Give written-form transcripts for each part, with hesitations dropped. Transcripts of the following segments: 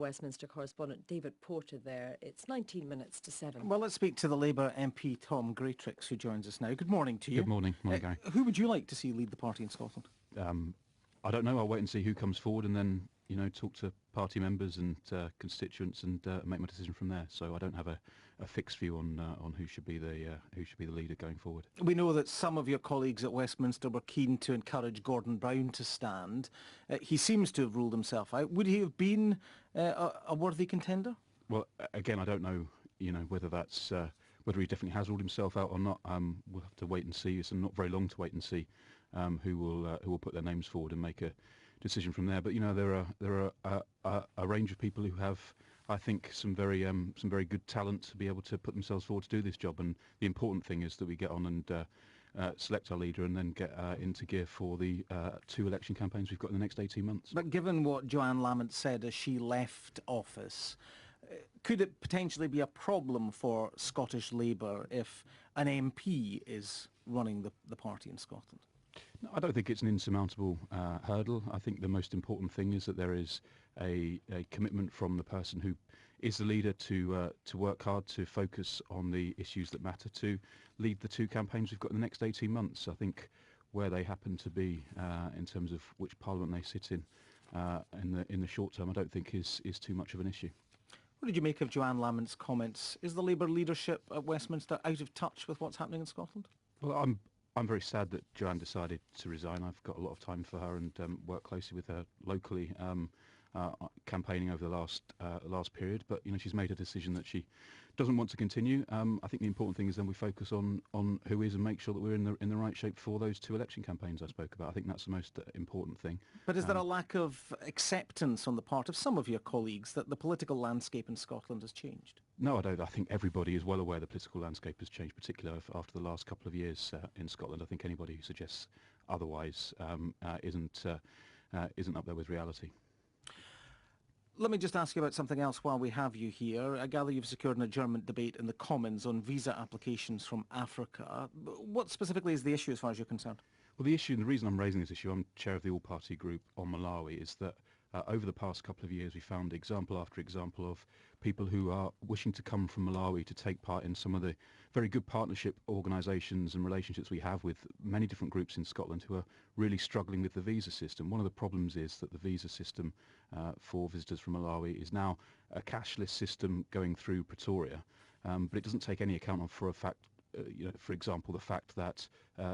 Westminster correspondent David Porter there. It's 19 minutes to 7. Well, let's speak to the Labour MP Tom Greatrix, who joins us now. Good morning to you. Good morning. Morning, Gary. Who would you like to see lead the party in Scotland? I don't know. I'll wait and see who comes forward and then, talk to party members and constituents and make my decision from there. So I don't have a fixed view on who should be the leader going forward. We know that some of your colleagues at Westminster were keen to encourage Gordon Brown to stand. He seems to have ruled himself out. Would he have been a worthy contender? Well, again, I don't know, whether that's whether he definitely has ruled himself out or not. We'll have to wait and see. It's not very long to wait and see who will put their names forward and make a decision from there. But there are a range of people who have, I think, some very good talent to be able to put themselves forward to do this job. And the important thing is that we get on and select our leader and then get into gear for the 2 election campaigns we've got in the next 18 months. But given what Joanne Lamont said as she left office, could it potentially be a problem for Scottish Labour if an MP is running the party in Scotland? No, I don't think it's an insurmountable hurdle. I think the most important thing is that there is a commitment from the person who is the leader to work hard, to focus on the issues that matter, to lead the 2 campaigns we've got in the next 18 months. I think where they happen to be in terms of which parliament they sit in the short term, I don't think is too much of an issue. What did you make of Joanne Lamont's comments? Is the Labour leadership at Westminster out of touch with what's happening in Scotland? Well, I'm very sad that Joanne decided to resign. I've got a lot of time for her and worked closely with her locally, campaigning over the last period. But she's made a decision that she doesn't want to continue. I think the important thing is then we focus on who is and make sure that we're in the right shape for those 2 election campaigns I spoke about. I think that's the most important thing. But is there a lack of acceptance on the part of some of your colleagues that the political landscape in Scotland has changed? No, I don't. I think everybody is well aware the political landscape has changed, particularly after the last couple of years in Scotland. I think anybody who suggests otherwise isn't up there with reality. Let me just ask you about something else while we have you here. I gather you've secured an adjournment debate in the Commons on visa applications from Africa. What specifically is the issue as far as you're concerned? Well, the issue, and the reason I'm raising this issue, I'm chair of the all-party group on Malawi, is that over the past couple of years we found example after example of people who are wishing to come from Malawi to take part in some of the very good partnership organisations and relationships we have with many different groups in Scotland who are really struggling with the visa system. One of the problems is that the visa system for visitors from Malawi is now a cashless system going through Pretoria, but it doesn't take any account of, for example, the fact that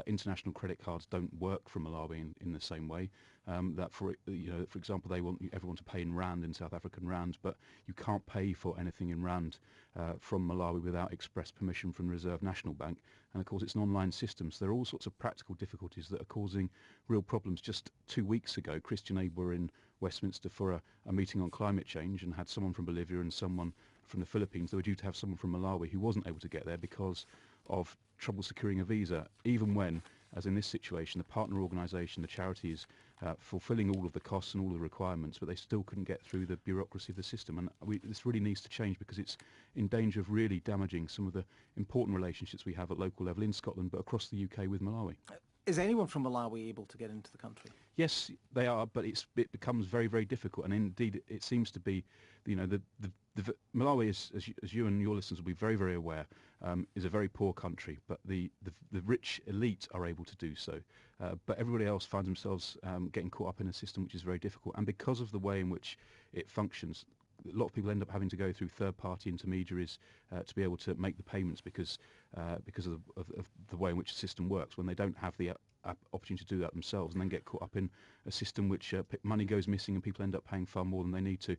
international credit cards don't work from Malawi in the same way. That for example, they want everyone to pay in rand, in South African rand, but you can't pay for anything in rand from Malawi without express permission from the Reserve National Bank. And of course, it's an online system, so there are all sorts of practical difficulties that are causing real problems. Just 2 weeks ago, Christian Aid were in Westminster for a meeting on climate change and had someone from Bolivia and someone from the Philippines. They were due to have someone from Malawi who wasn't able to get there because of trouble securing a visa, even when, as in this situation, the partner organisation, the charity is fulfilling all of the costs and all the requirements, but they still couldn't get through the bureaucracy of the system. And this really needs to change because it's in danger of really damaging some of the important relationships we have at local level in Scotland, but across the UK with Malawi. Is anyone from Malawi able to get into the country? Yes, they are, but it becomes very, very difficult. And indeed, it seems to be, Malawi is, as you and your listeners will be very, very aware, is a very poor country. But the rich elite are able to do so. But everybody else finds themselves getting caught up in a system which is very difficult. And because of the way in which it functions, a lot of people end up having to go through third-party intermediaries to be able to make the payments because of the way in which the system works, when they don't have the opportunity to do that themselves, and then get caught up in a system which money goes missing and people end up paying far more than they need to.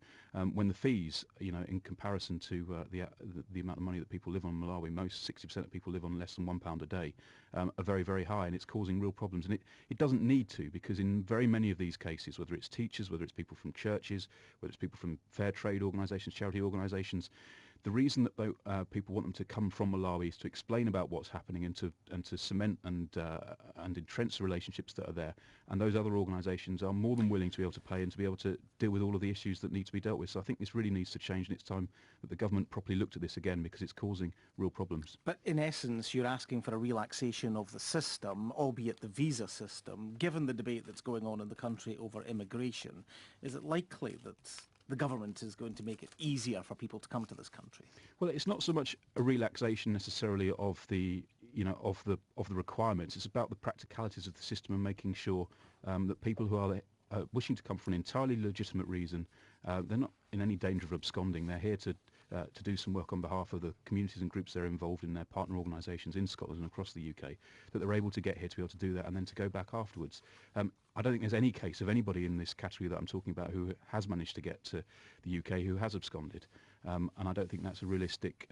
When the fees, in comparison to the amount of money that people live on in Malawi, most 60% of people live on less than £1 a day, are very, very high, and it's causing real problems. And it doesn't need to, because in very many of these cases, whether it's teachers, whether it's people from churches, whether it's people from fair trade organisations, charity organisations, the reason that people want them to come from Malawi is to explain about what's happening and to cement and entrench the relationships that are there. And those other organisations are more than willing to be able to pay and to be able to deal with all of the issues that need to be dealt with. So I think this really needs to change, and it's time that the government properly looked at this again, because it's causing real problems. But in essence, you're asking for a relaxation of the system, albeit the visa system. Given the debate that's going on in the country over immigration, is it likely that the government is going to make it easier for people to come to this country? Well, it's not so much a relaxation necessarily of the of the requirements. It's about the practicalities of the system and making sure that people who are wishing to come for an entirely legitimate reason, they're not in any danger of absconding. They're here to do some work on behalf of the communities and groups they're involved in, their partner organisations in Scotland and across the UK, that they're able to get here to be able to do that and then to go back afterwards. I don't think there's any case of anybody in this category that I'm talking about who has managed to get to the UK who has absconded. And I don't think that's a realistic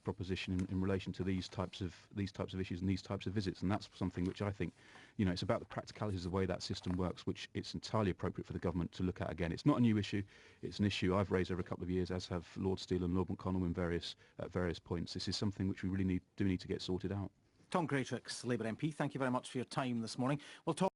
proposition in relation to these types of issues and these types of visits. And that's something which I think, it's about the practicalities of the way that system works, which it's entirely appropriate for the government to look at again. It's not a new issue. It's an issue I've raised over a couple of years, as have Lord Steele and Lord McConnell at various points. This is something which we really do need to get sorted out. Tom Greatrix, Labour MP, thank you very much for your time this morning. We'll talk